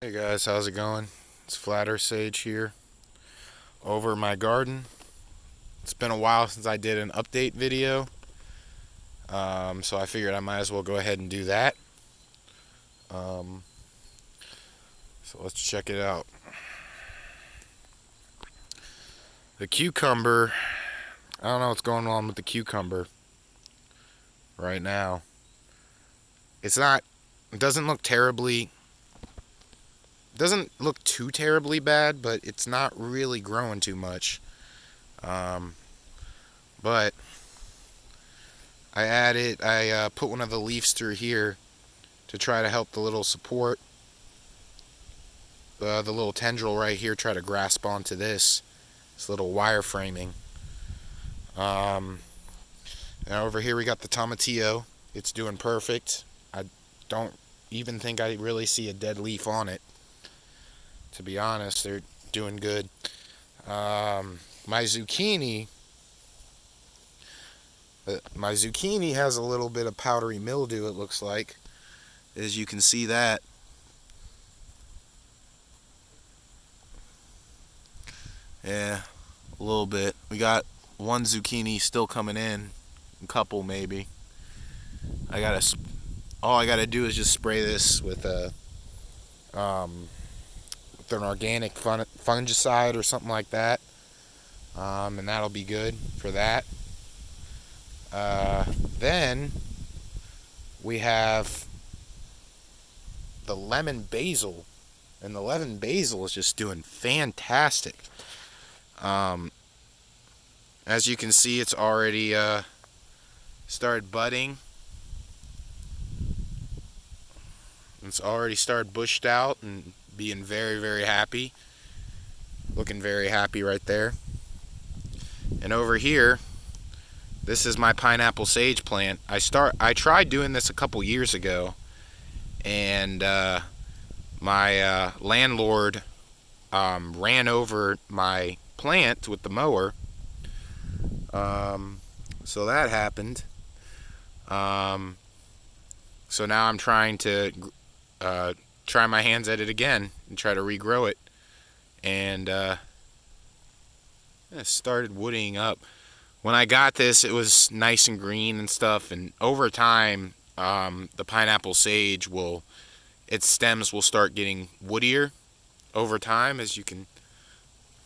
Hey guys, how's it going? It's Flat Earth Sage here over my garden. It's been a while since I did an update video, so I figured I might as well go ahead and do that. Um, so let's check it out. The cucumber, I don't know what's going on with the cucumber right now. It doesn't look too terribly bad, but it's not really growing too much. Um, but I put one of the leaves through here to try to help the little support, the little tendril right here, try to grasp onto this little wire framing. Um, Now over here we got the tomatillo. It's doing perfect. I don't even think I really see a dead leaf on it. To be honest, they're doing good. My zucchini, has a little bit of powdery mildew. It looks like, as you can see that. Yeah, a little bit. We got one zucchini still coming in, a couple maybe. I gotta. All I gotta do is just spray this with um, an organic fungicide or something like that, and that'll be good for that. Then we have the lemon basil, and the lemon basil is just doing fantastic. Um, as you can see, it's already started budding. It's already started bushed out and being very, very happy. Looking very happy right there. And over here, this is my pineapple sage plant. I tried doing this a couple years ago, and my landlord ran over my plant with the mower. So that happened. So now I'm trying to try my hands at it again and try to regrow it. And it started wooding up. When I got this, it was nice and green and stuff. And over time, the pineapple sage its stems will start getting woodier over time, as you can,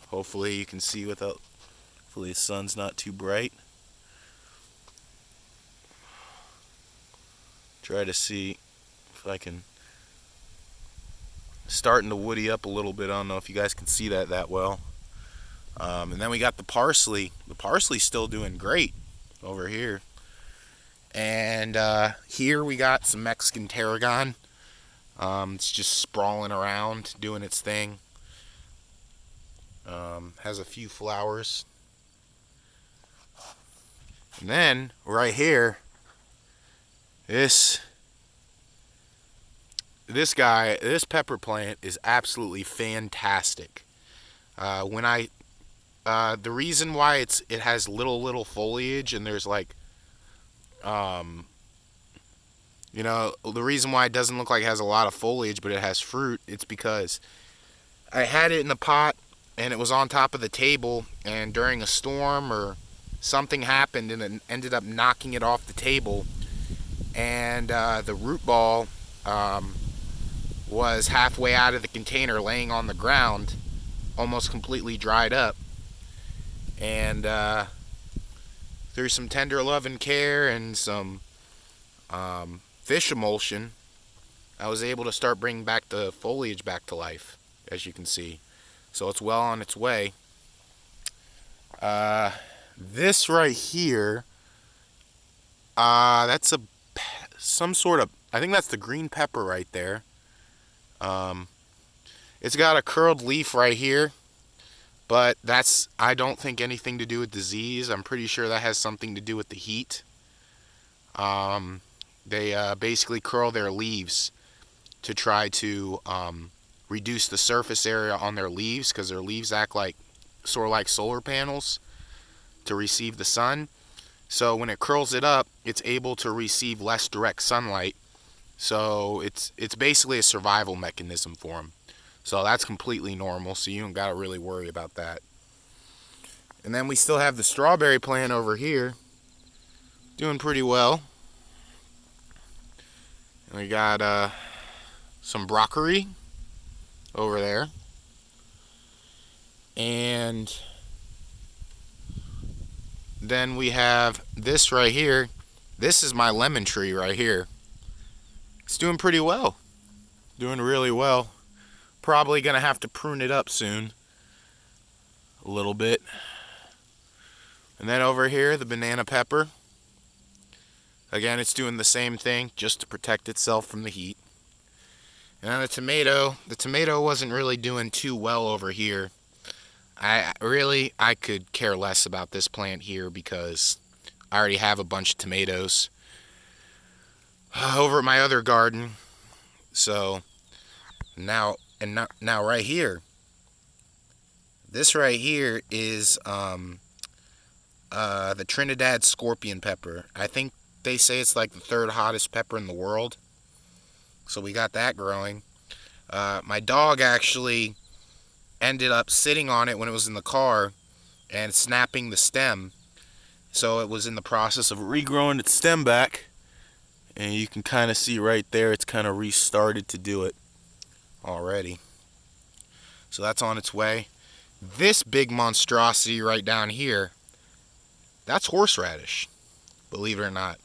hopefully you can see without, hopefully the sun's not too bright. Try to see if I can, starting to woody up a little bit. I don't know if you guys can see that well. And then we got the parsley. The parsley's still doing great over here. And here we got some Mexican tarragon. It's just sprawling around, doing its thing. Has a few flowers. And then, right here, this pepper plant is absolutely fantastic. The reason why it has little foliage, and there's like, the reason why it doesn't look like it has a lot of foliage, but it has fruit, it's because I had it in the pot and it was on top of the table, and during a storm or something happened and it ended up knocking it off the table, and the root ball was halfway out of the container laying on the ground, almost completely dried up. And through some tender love and care and some fish emulsion, I was able to start bringing back the foliage back to life, as you can see. So it's well on its way. This right here, that's some sort of, I think that's the green pepper right there. It's got a curled leaf right here, but I don't think anything to do with disease. I'm pretty sure that has something to do with the heat. They basically curl their leaves to try to reduce the surface area on their leaves, because their leaves act like sort of like solar panels to receive the sun. So when it curls it up, it's able to receive less direct sunlight. So it's basically a survival mechanism for them. So that's completely normal, so you don't got to really worry about that. And then we still have the strawberry plant over here, doing pretty well. And we got some broccoli over there. And then we have this right here. This is my lemon tree right here. It's doing pretty well. Doing really well. Probably going to have to prune it up soon. A little bit. And then over here, the banana pepper. Again, it's doing the same thing, just to protect itself from the heat. And then the tomato wasn't really doing too well over here. I could care less about this plant here because I already have a bunch of tomatoes over at my other garden. So now right here, this right here is the Trinidad scorpion pepper. I think they say it's like the third hottest pepper in the world. So we got that growing. My dog actually ended up sitting on it when it was in the car and snapping the stem. So it was in the process of regrowing its stem back. And you can kind of see right there, it's kind of restarted to do it already. So that's on its way. This big monstrosity right down here, that's horseradish, believe it or not.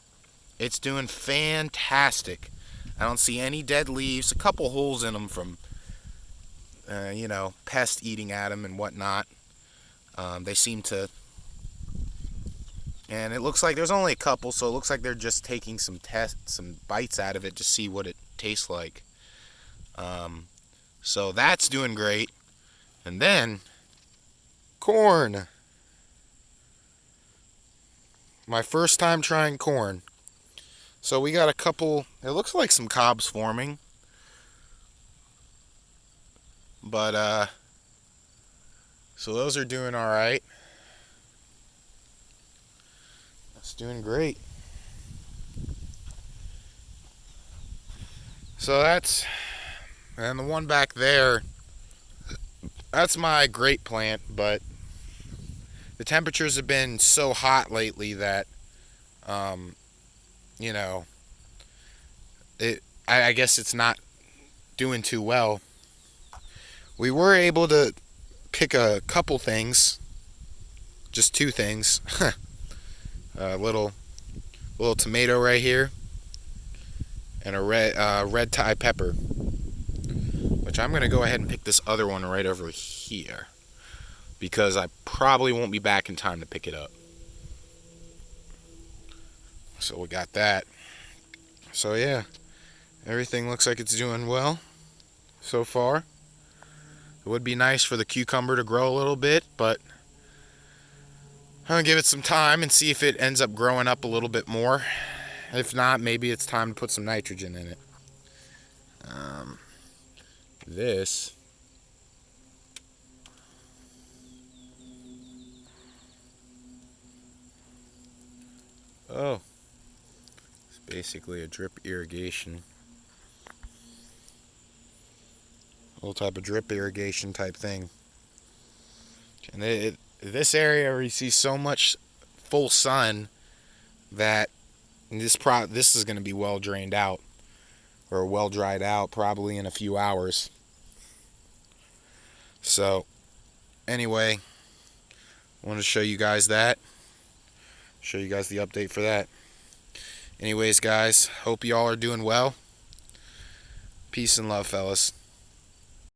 It's doing fantastic. I don't see any dead leaves, a couple holes in them from, pests eating at them and whatnot. They seem to, and it looks like there's only a couple, so it looks like they're just taking some bites out of it to see what it tastes like. So that's doing great. And then, corn. My first time trying corn. So we got a couple, it looks like some cobs forming. But, so those are doing alright. That's doing great. So and the one back there, that's my grape plant, but the temperatures have been so hot lately that, I guess it's not doing too well. We were able to pick a couple things, just two things. A little tomato right here, and a red Thai pepper, which I'm going to go ahead and pick this other one right over here because I probably won't be back in time to pick it up. So we got that. So yeah, everything looks like it's doing well so far. It would be nice for the cucumber to grow a little bit, but I'm going to give it some time and see if it ends up growing up a little bit more. If not, maybe it's time to put some nitrogen in it. This it's basically a drip irrigation. A little type of drip irrigation type thing. And this area receives so much full sun that this is going to be well drained out or well dried out probably in a few hours. So anyway, I wanted to show you guys that. Show you guys the update for that. Anyways, guys, hope y'all are doing well. Peace and love, fellas.